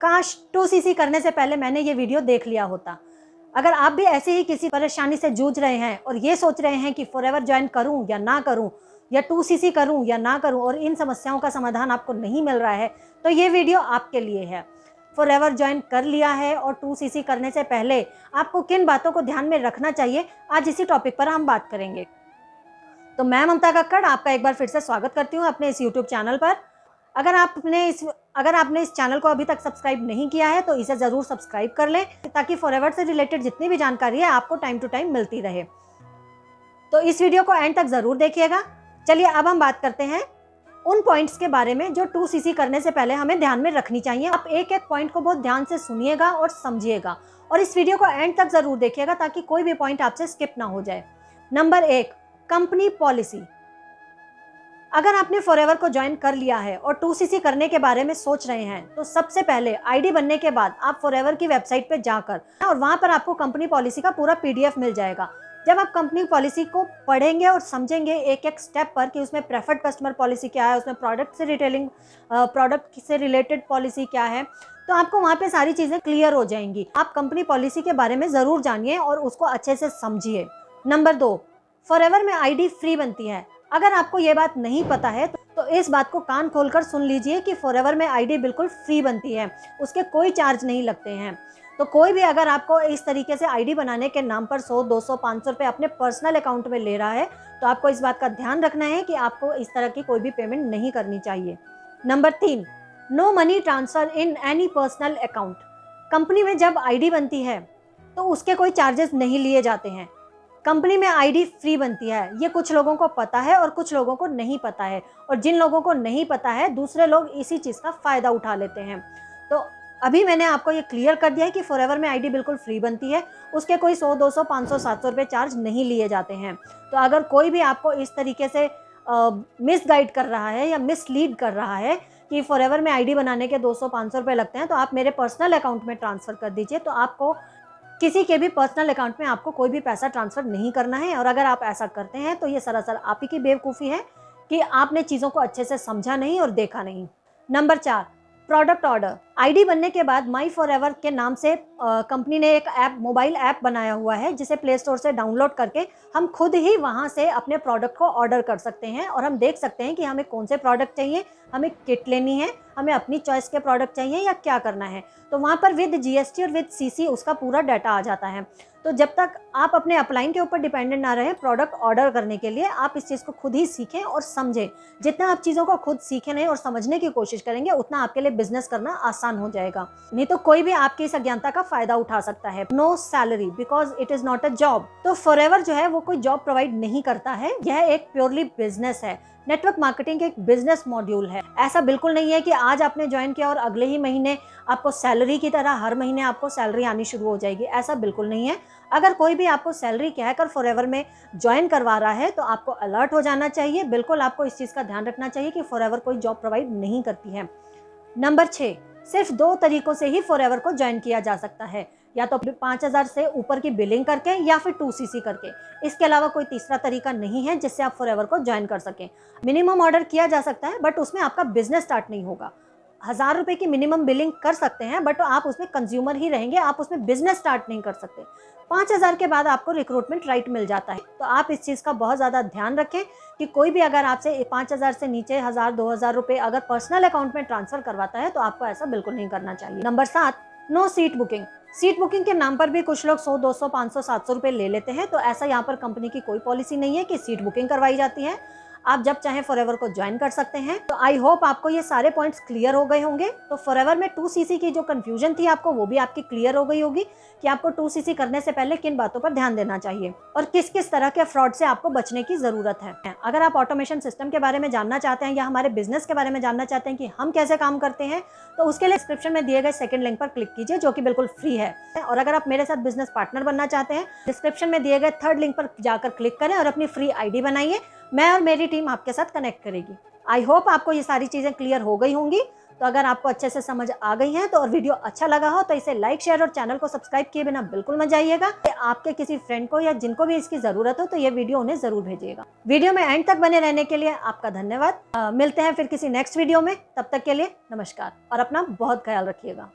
काश 2cc करने से पहले मैंने ये वीडियो देख लिया होता। अगर आप भी ऐसे ही किसी परेशानी से जूझ रहे हैं और ये सोच रहे हैं कि फॉरएवर ज्वाइन करूं या ना करूं, या 2cc करूं या ना करूं, और इन समस्याओं का समाधान आपको नहीं मिल रहा है, तो ये वीडियो आपके लिए है। फॉरएवर ज्वाइन कर लिया है और 2cc करने से पहले आपको किन बातों को ध्यान में रखना चाहिए, आज इसी टॉपिक पर हम बात करेंगे। तो मैं ममता कक्कड़ आपका एक बार फिर से स्वागत करती हूँ अपने इस यूट्यूब चैनल पर। अगर आपने इस चैनल को अभी तक सब्सक्राइब नहीं किया है तो इसे ज़रूर सब्सक्राइब कर लें, ताकि फॉरएवर से रिलेटेड जितनी भी जानकारी है आपको टाइम टू टाइम मिलती रहे। तो इस वीडियो को एंड तक ज़रूर देखिएगा। चलिए अब हम बात करते हैं उन पॉइंट्स के बारे में जो 2cc करने से पहले हमें ध्यान में रखनी चाहिए। आप एक एक पॉइंट को बहुत ध्यान से सुनिएगा और समझिएगा, और इस वीडियो को एंड तक ज़रूर देखिएगा ताकि कोई भी पॉइंट आपसे स्किप ना हो जाए। Number 1, company policy. अगर आपने फॉरएवर को ज्वाइन कर लिया है और 2cc करने के बारे में सोच रहे हैं, तो सबसे पहले आईडी बनने के बाद आप फॉरएवर की वेबसाइट पे जाकर, और वहां पर आपको कंपनी पॉलिसी का पूरा पीडीएफ मिल जाएगा। जब आप कंपनी पॉलिसी को पढ़ेंगे और समझेंगे एक एक स्टेप पर कि उसमें प्रेफर्ड कस्टमर पॉलिसी क्या है, उसमें प्रोडक्ट से रिलेटेड पॉलिसी क्या है, तो आपको वहाँ पे सारी चीज़ें क्लियर हो जाएंगी। आप कंपनी पॉलिसी के बारे में ज़रूर जानिए और उसको अच्छे से समझिए। नंबर 2, फॉरएवर में आईडी फ्री बनती है। अगर आपको ये बात नहीं पता है तो इस बात को कान खोलकर सुन लीजिए कि फॉरएवर में आईडी बिल्कुल फ्री बनती है, उसके कोई चार्ज नहीं लगते हैं। तो कोई भी अगर आपको इस तरीके से आईडी बनाने के नाम पर 100, 200, 500 रुपये अपने पर्सनल अकाउंट में ले रहा है, तो आपको इस बात का ध्यान रखना है कि आपको इस तरह की कोई भी पेमेंट नहीं करनी चाहिए। Number 3, no money transfer in any personal account. Company में जब आईडी बनती है तो उसके कोई चार्जेस नहीं लिए जाते हैं। कंपनी में आईडी फ्री बनती है, ये कुछ लोगों को पता है और कुछ लोगों को नहीं पता है, और जिन लोगों को नहीं पता है दूसरे लोग इसी चीज़ का फ़ायदा उठा लेते हैं। तो अभी मैंने आपको ये क्लियर कर दिया है कि फॉरएवर में आईडी बिल्कुल फ्री बनती है, उसके कोई 100, 200, 500, 700 रुपये चार्ज नहीं लिए जाते हैं। तो अगर कोई भी आपको इस तरीके से मिसगाइड कर रहा है या मिसलीड कर रहा है कि फॉरएवर में आईडी बनाने के 200-500 रुपये लगते हैं, तो आप मेरे पर्सनल अकाउंट में ट्रांसफ़र कर दीजिए। तो आपको किसी के भी पर्सनल अकाउंट में आपको कोई भी पैसा ट्रांसफ़र नहीं करना है, और अगर आप ऐसा करते हैं तो ये सरासर आप ही की बेवकूफ़ी है कि आपने चीज़ों को अच्छे से समझा नहीं और देखा नहीं। Number 4, product order. आईडी बनने के बाद माई फॉरएवर के नाम से कंपनी ने एक ऐप, मोबाइल ऐप बनाया हुआ है, जिसे प्ले स्टोर से डाउनलोड करके हम खुद ही वहां से अपने प्रोडक्ट को ऑर्डर कर सकते हैं, और हम देख सकते हैं कि हमें कौन से प्रोडक्ट चाहिए, हमें किट लेनी है, हमें अपनी चॉइस के प्रोडक्ट चाहिए या क्या करना है। तो वहाँ पर विद जीएसटी और विद सीसी उसका पूरा डाटा आ जाता है। तो जब तक आप अपने अपलाइन के ऊपर डिपेंडेंट ना रहें प्रोडक्ट ऑर्डर करने के लिए, आप इस चीज़ को खुद ही सीखें और समझें। जितना आप चीज़ों को खुद सीखें नहीं और समझने की कोशिश करेंगे, उतना आपके लिए बिजनेस करना आसान हो जाएगा। नहीं तो कोई भी आपकी इस अज्ञानता का फायदा उठा सकता है। No salary because it is not a job. तो फॉरएवर जो है वो कोई जॉब प्रोवाइड नहीं करता है, यह एक प्योरली बिजनेस है। नेटवर्क मार्केटिंग एक बिजनेस मॉड्यूल है। ऐसा बिल्कुल नहीं है कि आज आपने ज्वाइन किया और अगले ही महीने आपको सैलरी की तरह हर महीने आपको सैलरी आनी शुरू हो जाएगी, ऐसा बिल्कुल नहीं है। अगर कोई भी आपको सैलरी कहकर फॉरएवर में ज्वाइन करवा रहा है तो आपको अलर्ट हो जाना चाहिए। बिल्कुल आपको इस चीज़ का ध्यान रखना चाहिए कि फॉरएवर कोई जॉब प्रोवाइड नहीं करती है। नंबर 6, सिर्फ 2 तरीकों से ही फॉरएवर को ज्वाइन किया जा सकता है, या तो 5000 से ऊपर की बिलिंग करके या फिर 2cc करके। इसके अलावा कोई तीसरा तरीका नहीं है जिससे आप फॉरएवर को ज्वाइन कर सकें। मिनिमम ऑर्डर किया जा सकता है, बट उसमें आपका बिजनेस स्टार्ट नहीं होगा। 1000 रुपये की मिनिमम बिलिंग कर सकते हैं, बट आप उसमें कंज्यूमर ही रहेंगे, आप उसमें बिजनेस स्टार्ट नहीं कर सकते। 5000 के बाद आपको रिक्रूटमेंट राइट मिल जाता है। तो आप इस चीज़ का बहुत ज़्यादा ध्यान रखें कि कोई भी अगर आपसे 5000 से नीचे 1000, 2000 रुपये अगर पर्सनल अकाउंट में ट्रांसफ़र करवाता है तो आपको ऐसा बिल्कुल नहीं करना चाहिए। Number 7, no seat booking. Seat booking के नाम पर भी कुछ लोग 100, 200, 500, 700 रुपये ले लेते हैं। तो ऐसा यहाँ पर कंपनी की कोई पॉलिसी नहीं है कि सीट बुकिंग करवाई जाती है। आप जब चाहें फॉरएवर को ज्वाइन कर सकते हैं। तो आई होप आपको ये सारे पॉइंट्स क्लियर हो गए होंगे। तो फॉरएवर में 2cc की जो कंफ्यूजन थी आपको, वो भी आपकी क्लियर हो गई होगी कि आपको 2cc करने से पहले किन बातों पर ध्यान देना चाहिए और किस किस तरह के फ्रॉड से आपको बचने की ज़रूरत है। अगर आप ऑटोमेशन सिस्टम के बारे में जानना चाहते हैं या हमारे बिजनेस के बारे में जानना चाहते हैं कि हम कैसे काम करते हैं, तो उसके लिए डिस्क्रिप्शन में दिए गए सेकंड लिंक पर क्लिक कीजिए, जो कि बिल्कुल फ्री है। और अगर आप मेरे साथ बिजनेस पार्टनर बनना चाहते हैं, डिस्क्रिप्शन में दिए गए थर्ड लिंक पर जाकर क्लिक करें और अपनी फ्री आईडी बनाइए। मैं और मेरी टीम आपके साथ कनेक्ट करेगी। आई होप आपको ये सारी चीज़ें क्लियर हो गई होंगी। तो अगर आपको अच्छे से समझ आ गई हैं तो और वीडियो अच्छा लगा हो तो इसे लाइक, शेयर और चैनल को सब्सक्राइब किए बिना बिल्कुल मत जाइएगा। आपके किसी फ्रेंड को या जिनको भी इसकी ज़रूरत हो तो ये वीडियो उन्हें ज़रूर भेजिएगा। वीडियो में एंड तक बने रहने के लिए आपका धन्यवाद। मिलते हैं फिर किसी नेक्स्ट वीडियो में। तब तक के लिए नमस्कार और अपना बहुत ख्याल रखिएगा।